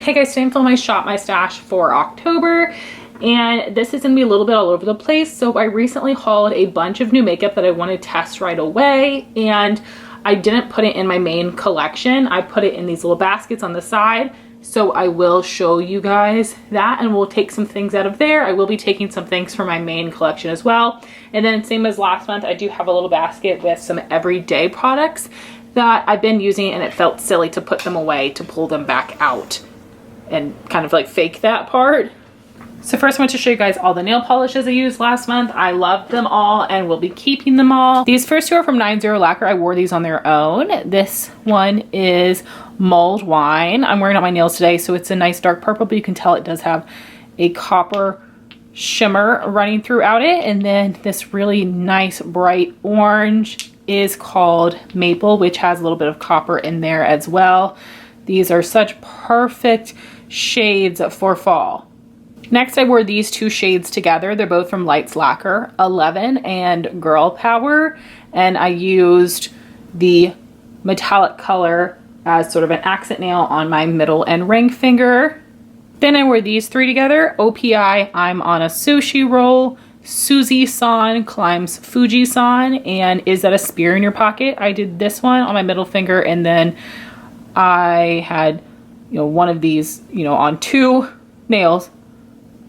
Hey guys, today I'm filming my Shop My Stash for October, and this is gonna be a little bit all over the place. So I recently hauled a bunch of new makeup that I want to test right away, and I didn't put it in my main collection. I put it in these little baskets on the side. So I will show you guys that, and we'll take some things out of there. I will be taking some things from my main collection as well. And then same as last month, I do have a little basket with some everyday products that I've been using, and it felt silly to put them away to pull them back out and kind of like fake that part. So first I want to show you guys all the nail polishes I used last month. I loved them all and will be keeping them all. These first two are from 90 Lacquer. I wore these on their own. This one is Mulled Wine. I'm wearing it on my nails today, so it's a nice dark purple, but you can tell it does have a copper shimmer running throughout it. And then this really nice bright orange is called Maple, which has a little bit of copper in there as well. These are such perfect shades for fall. Next, I wore these two shades together. They're both from Lacquer, 11 and Girl Power. And I used the metallic color as sort of an accent nail on my middle and ring finger. Then I wore these three together. OPI, I'm on a sushi roll. Suzy-san climbs Fuji-san. And is that a spear in your pocket? I did this one on my middle finger, and then I had, one of these, on two nails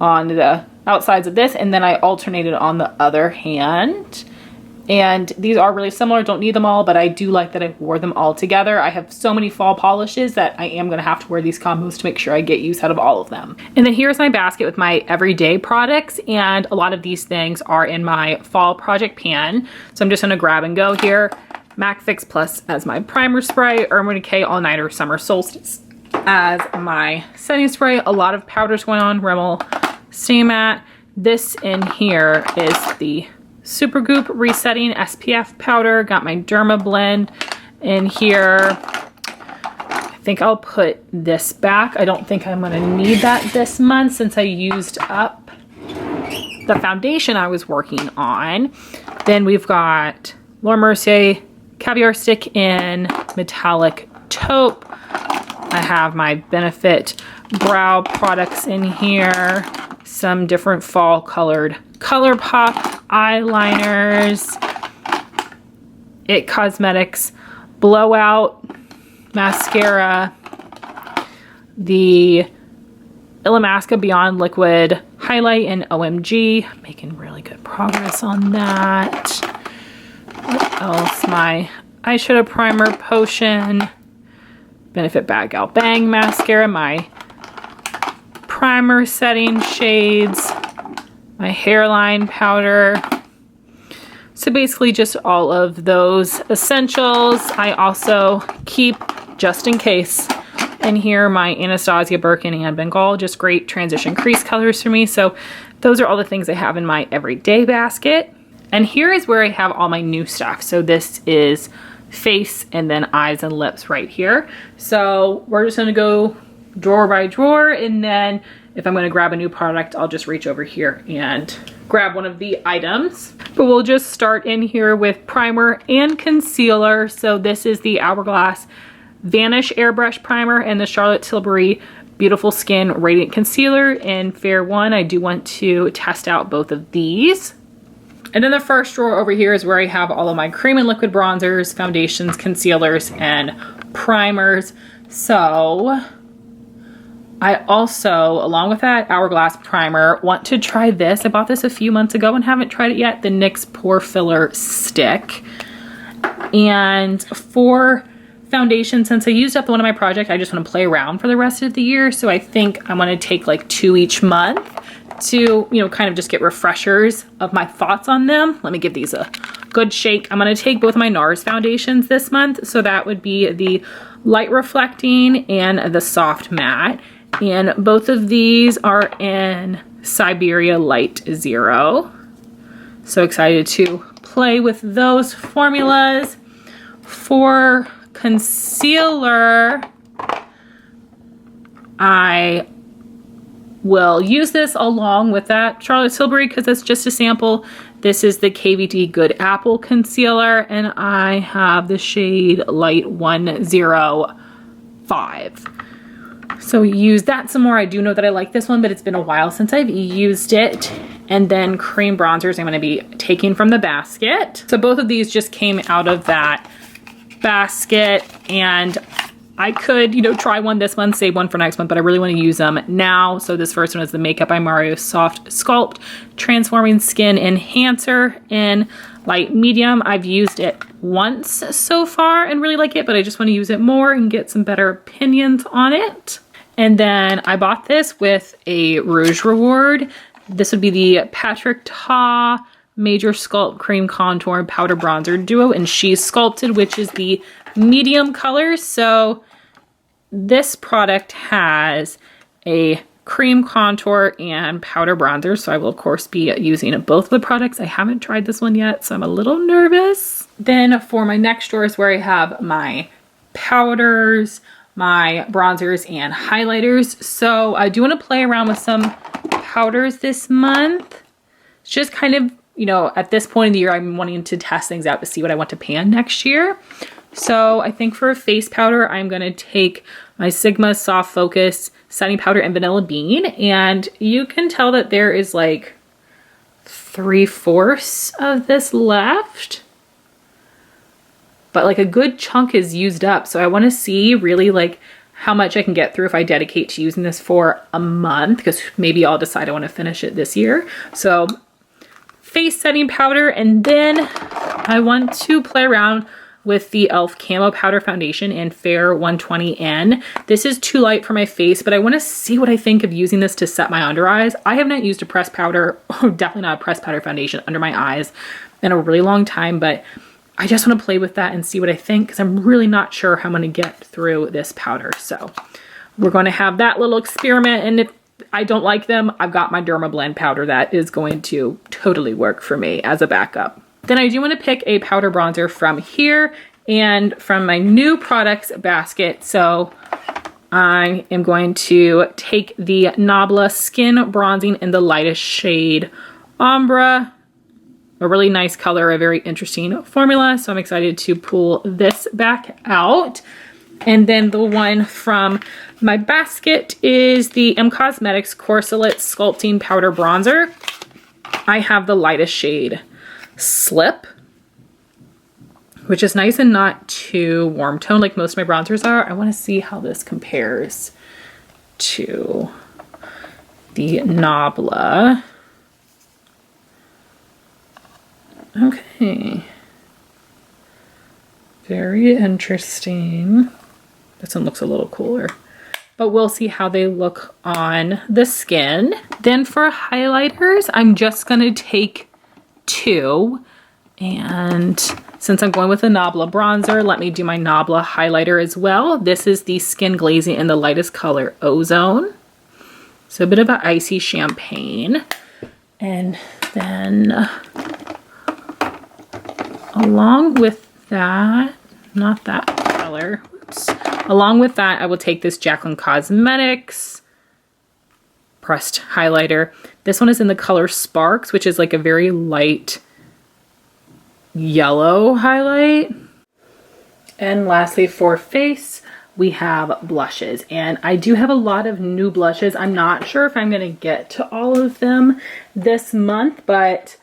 on the outsides of this, and then I alternated on the other hand. And these are really similar, don't need them all, but I do like that I wore them all together. I have so many fall polishes that I am gonna have to wear these combos to make sure I get use out of all of them. And then here's my basket with my everyday products, and a lot of these things are in my fall project pan. So I'm just gonna grab and go here. MAC Fix Plus as my primer spray, Urban Decay All Nighter Summer Solstice as my setting spray. A lot of powders going on, Rimmel Stay Matte. This in here is the Supergoop Resetting SPF powder. Got my Derma Blend in here. I think I'll put this back. I don't think I'm gonna need that this month since I used up the foundation I was working on. Then we've got Laura Mercier Caviar Stick in Metallic Taupe. I have my Benefit brow products in here. Some different fall colored ColourPop eyeliners. It Cosmetics Blowout Mascara. The Illamasqua Beyond Liquid Highlight in OMG. Making really good progress on that. What else? My eyeshadow primer potion. Benefit Bad Gal Bang mascara. My primer setting shades. My hairline powder. So basically just all of those essentials. I also keep, just in case, in here my Anastasia Birkin and Bengal. Just great transition crease colors for me. So those are all the things I have in my everyday basket. And here is where I have all my new stuff. So this is face and then eyes and lips right here. So we're just gonna go drawer by drawer, and then if I'm gonna grab a new product, I'll just reach over here and grab one of the items. But we'll just start in here with primer and concealer. So this is the Hourglass Vanish Airbrush Primer and the Charlotte Tilbury Beautiful Skin Radiant Concealer in Fair 1. I do want to test out both of these. And then the first drawer over here is where I have all of my cream and liquid bronzers, foundations, concealers, and primers. So I also, along with that Hourglass primer, want to try this. I bought this a few months ago and haven't tried it yet. The NYX Pore Filler Stick. And for foundation, since I used up one of my projects, I just want to play around for the rest of the year. So I think I'm going to take like 2 each month to, kind of just get refreshers of my thoughts on them. Let me give these a good shake. I'm going to take both of my NARS foundations this month. So that would be the Light Reflecting and the Soft Matte. And both of these are in Siberia Light 0. So excited to play with those formulas. For concealer, I will use this along with that Charlotte Tilbury because it's just a sample. This is the KVD Good Apple Concealer, and I have the shade Light 105. So use that some more. I do know that I like this one, but it's been a while since I've used it. And then cream bronzers I'm going to be taking from the basket. So both of these just came out of that basket, and I could, you know, try one this month, save one for next month, but I really want to use them now. So this first one is the Makeup by Mario Soft Sculpt Transforming Skin Enhancer in light medium. I've used it once so far and really like it, but I just want to use it more and get some better opinions on it. And then I bought this with a Rouge reward. This would be the Patrick Ta Major Sculpt Cream Contour Powder Bronzer Duo in She's Sculpted, which is the medium color. So this product has a cream contour and powder bronzer. So I will of course be using both of the products. I haven't tried this one yet, so I'm a little nervous. Then for my next drawer is where I have my powders, my bronzers and highlighters. So I do want to play around with some powders this month. It's just kind of, you know, at this point in the year, I'm wanting to test things out to see what I want to pan next year. So I think for a face powder, I'm going to take my Sigma Soft Focus Setting Powder in Vanilla Bean. And you can tell that there is like 3/4 of this left. But like a good chunk is used up. So I want to see really like how much I can get through if I dedicate to using this for a month, because maybe I'll decide I want to finish it this year. So face setting powder, and then I want to play around with the e.l.f. Camo Powder Foundation in Fair 120N. This is too light for my face, but I want to see what I think of using this to set my under eyes. I have not used a pressed powder, or definitely not a pressed powder foundation under my eyes in a really long time, but I just want to play with that and see what I think, because I'm really not sure how I'm going to get through this powder. So we're going to have that little experiment, and if I don't like them, I've got my Derma Blend powder that is going to totally work for me as a backup. Then I do want to pick a powder bronzer from here and from my new products basket. So I am going to take the Nabla Skin Bronzing in the lightest shade Ombre. A really nice color, a very interesting formula. So I'm excited to pull this back out. And then the one from my basket is the M Cosmetics Corselet Sculpting Powder Bronzer. I have the lightest shade Slip, which is nice and not too warm tone like most of my bronzers are. I want to see how this compares to the Nabla. Okay. Very interesting. This one looks a little cooler, but we'll see how they look on the skin. Then for highlighters, I'm just gonna take 2. And since I'm going with a Nabla bronzer, let me do my Nabla highlighter as well. This is the Skin Glazing in the lightest color Ozone. So a bit of an icy champagne. And then along with that, not that color, oops. Along with that, I will take this Jaclyn Cosmetics pressed highlighter. This one is in the color Sparks, which is like a very light yellow highlight. And lastly, for face, we have blushes. And I do have a lot of new blushes. I'm not sure if I'm going to get to all of them this month, but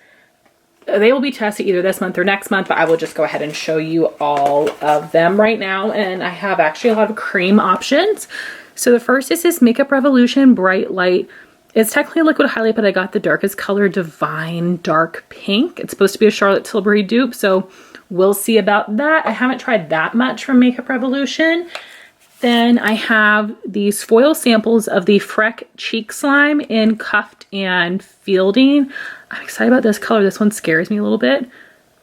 they will be tested either this month or next month, but I will just go ahead and show you all of them right now. And I have actually a lot of cream options. So the first is this Makeup Revolution Bright Light. It's technically a liquid highlight, but I got the darkest color, Divine Dark Pink. It's supposed to be a Charlotte Tilbury dupe, so we'll see about that. I haven't tried that much from Makeup Revolution. Then I have these foil samples of the Freck Cheek Slime in Cuffed and Fielding. I'm excited about this color. This one scares me a little bit,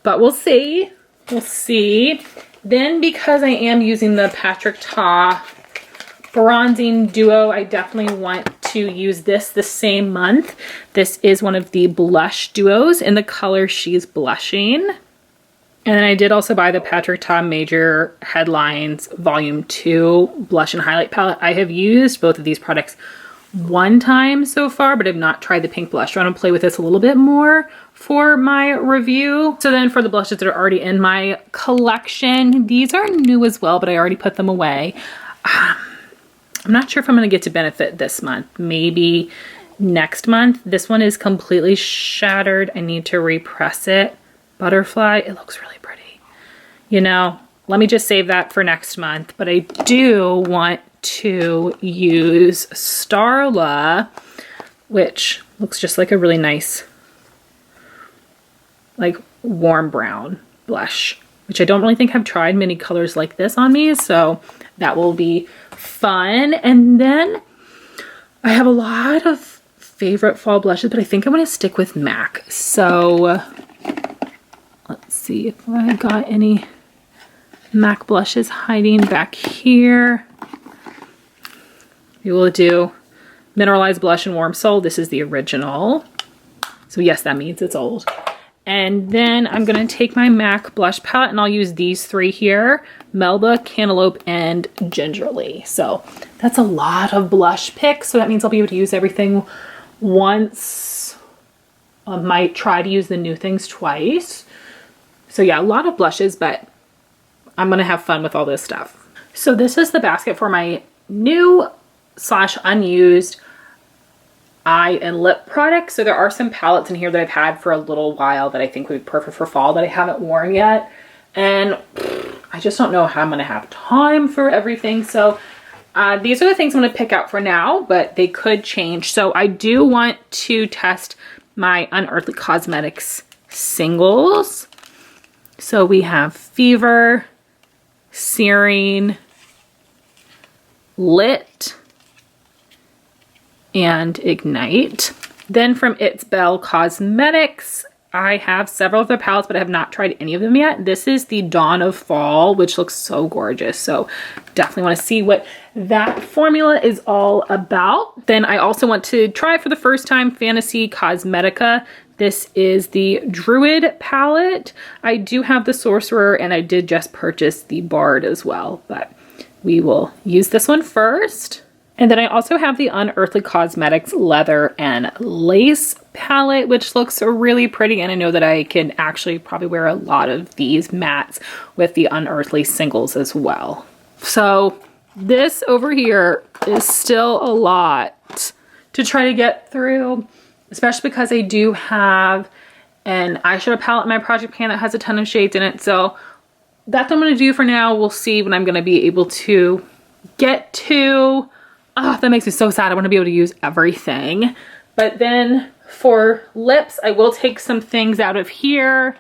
but we'll see. We'll see. Then because I am using the Patrick Ta Bronzing Duo, I definitely want to use this the same month. This is one of the blush duos in the color She's Blushing. And then I did also buy the Patrick Ta Major Headlines Volume 2 Blush and Highlight Palette. I have used both of these products one time so far, but I've not tried the pink blush. So I want to play with this a little bit more for my review. So then for the blushes that are already in my collection, these are new as well, but I already put them away. I'm not sure if I'm going to get to benefit this month. Maybe next month. This one is completely shattered. I need to repress it. Butterfly. It looks really pretty. You know, let me just save that for next month. But I do want to use Starla, which looks just like a really nice, like warm brown blush, which I don't really think I've tried many colors like this on me. So that will be fun. And then I have a lot of favorite fall blushes, but I think I'm going to stick with MAC. So let's see if I got any MAC blushes hiding back here. We will do Mineralized Blush and Warm Soul. This is the original. So yes, that means it's old. And then I'm going to take my MAC blush palette and I'll use these three here. Melba, Cantaloupe, and Gingerly. So that's a lot of blush picks. So that means I'll be able to use everything once. I might try to use the new things twice. So yeah, a lot of blushes, but I'm going to have fun with all this stuff. So this is the basket for my new / unused eye and lip products. So there are some palettes in here that I've had for a little while that I think would be perfect for fall that I haven't worn yet. And I just don't know how I'm going to have time for everything. So these are the things I'm going to pick out for now, but they could change. So I do want to test my Unearthly Cosmetics singles. So we have Fever, Searing, Lit, and Ignite. Then from It's Belle Cosmetics, I have several of their palettes, but I have not tried any of them yet. This is the Dawn of Fall, which looks so gorgeous. So definitely want to see what that formula is all about. Then I also want to try for the first time Fantasy Cosmetica. This is the Druid palette. I do have the Sorcerer and I did just purchase the Bard as well, but we will use this one first. And then I also have the Unearthly Cosmetics Leather and Lace palette, which looks really pretty. And I know that I can actually probably wear a lot of these mattes with the Unearthly singles as well. So this over here is still a lot to try to get through, especially because I do have an eyeshadow palette in my project pan that has a ton of shades in it. So that's what I'm going to do for now. We'll see when I'm going to be able to get to. Oh, that makes me so sad. I want to be able to use everything. But then for lips, I will take some things out of here.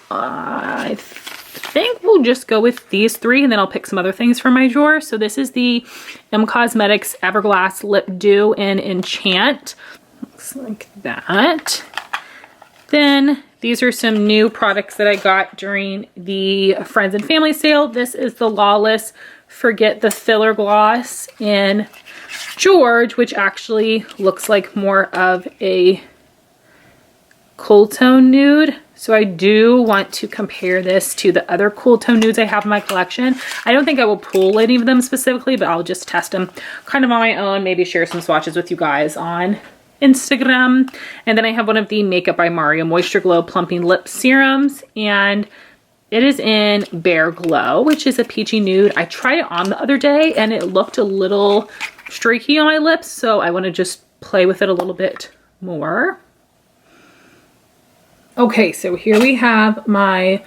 I think we'll just go with these three and then I'll pick some other things from my drawer. So this is the M Cosmetics Everglass Lip Dew in Enchant. Looks like that. Then these are some new products that I got during the Friends and Family sale. This is the Lawless Forget the Filler Gloss in George, which actually looks like more of a cool tone nude. So I do want to compare this to the other cool tone nudes I have in my collection. I don't think I will pull any of them specifically, but I'll just test them kind of on my own, maybe share some swatches with you guys on Instagram. And then I have one of the Makeup by Mario Moisture Glow Plumping Lip Serums, and it is in Bare Glow, which is a peachy nude. I tried it on the other day and it looked a little streaky on my lips, so I want to just play with it a little bit more. Okay, so here we have my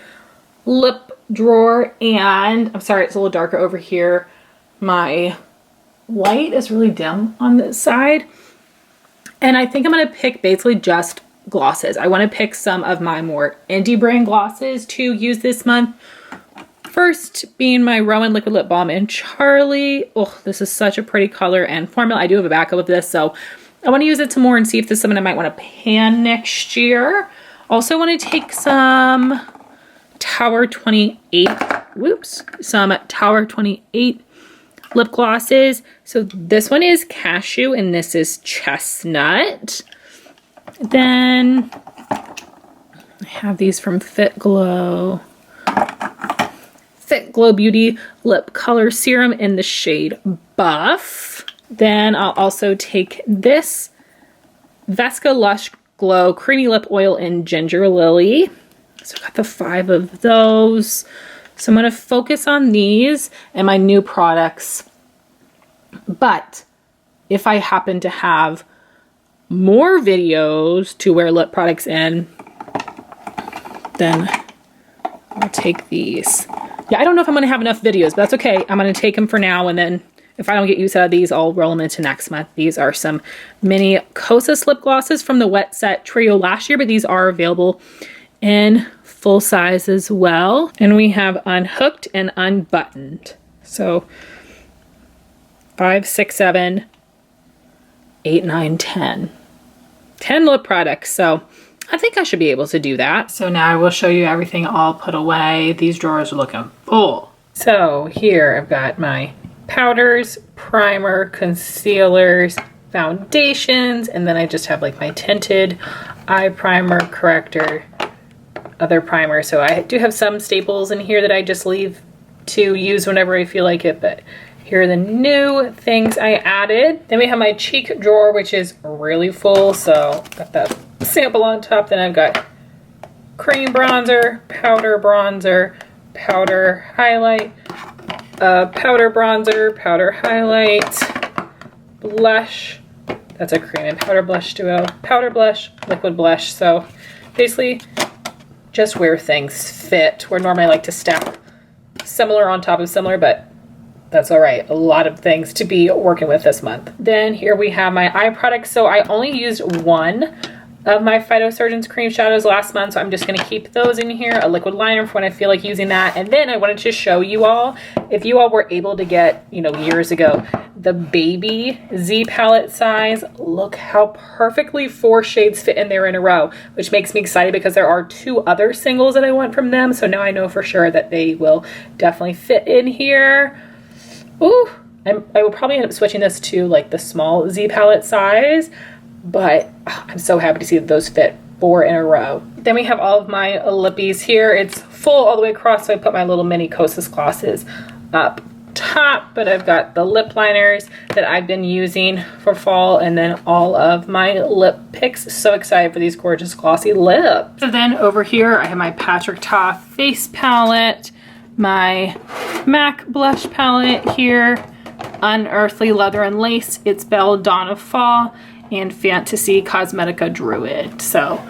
lip drawer, and I'm sorry, it's a little darker over here. My light is really dim on this side. And I think I'm going to pick basically just glosses. I want to pick some of my more indie brand glosses to use this month. First being my Rowan Liquid Lip Balm in Charlie. Oh, this is such a pretty color and formula. I do have a backup of this, so I want to use it some more and see if this is something I might want to pan next year. Also want to take some Tower 28, some Tower 28 lip glosses. So this one is Cashew and this is Chestnut. Then I have these from Fit Glow Beauty Lip Color Serum in the shade Buff. Then I'll also take this Vesca Lush Glow Creamy Lip Oil in Ginger Lily. So I got the 5 of those. So I'm going to focus on these and my new products. But if I happen to have more videos to wear lip products in, then I'll take these. Yeah, I don't know if I'm going to have enough videos, but that's okay. I'm going to take them for now, and then if I don't get use out of these, I'll roll them into next month. These are some mini Kosas lip glosses from the Wet Set Trio last year, but these are available in full size as well. And we have unhooked and unbuttoned. So 5, 6, 7, 8, 9, 10. 10 lip products. So I think I should be able to do that. So now I will show you everything all put away. These drawers are looking full. So here I've got my powders, primer, concealers, foundations, and then I just have like my tinted eye primer, corrector, other primer. So I do have some staples in here that I just leave to use whenever I feel like it, but here are the new things I added. Then we have my cheek drawer, which is really full. So got that sample on top. Then I've got cream bronzer, powder highlight, powder bronzer, powder highlight, blush. That's a cream and powder blush duo. Powder blush, liquid blush. So basically just where things fit. Where normally I like to stack similar on top of similar, but that's all right. A lot of things to be working with this month. Then here we have my eye products. So I only used one of my Phytosurgeon's cream shadows last month, so I'm just going to keep those in here. A liquid liner for when I feel like using that. And then I wanted to show you all, if you all were able to get, you know, years ago, the baby Z palette size. Look how perfectly 4 shades fit in there in a row, which makes me excited because there are 2 other singles that I want from them. So now I know for sure that they will definitely fit in here. Ooh, I will probably end up switching this to like the small Z palette size, but I'm so happy to see that those fit 4 in a row. Then we have all of my lippies here. It's full all the way across, so I put my little mini Kosas glosses up top, but I've got the lip liners that I've been using for fall, and then all of my lip picks. So excited for these gorgeous glossy lips. So then over here, I have my Patrick Ta face palette, my MAC blush palette here, Unearthly Leather and Lace, It's Belle Dawn of Fall, and Fantasy Cosmetica Druid. So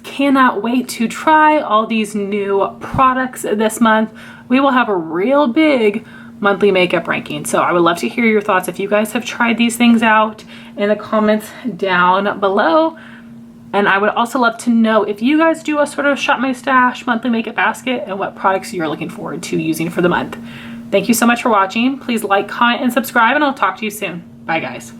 cannot wait to try all these new products this month. We will have a real big monthly makeup ranking. So I would love to hear your thoughts if you guys have tried these things out in the comments down below. And I would also love to know if you guys do a sort of Shop My Stash monthly makeup basket and what products you're looking forward to using for the month. Thank you so much for watching. Please like, comment, and subscribe, and I'll talk to you soon. Bye, guys.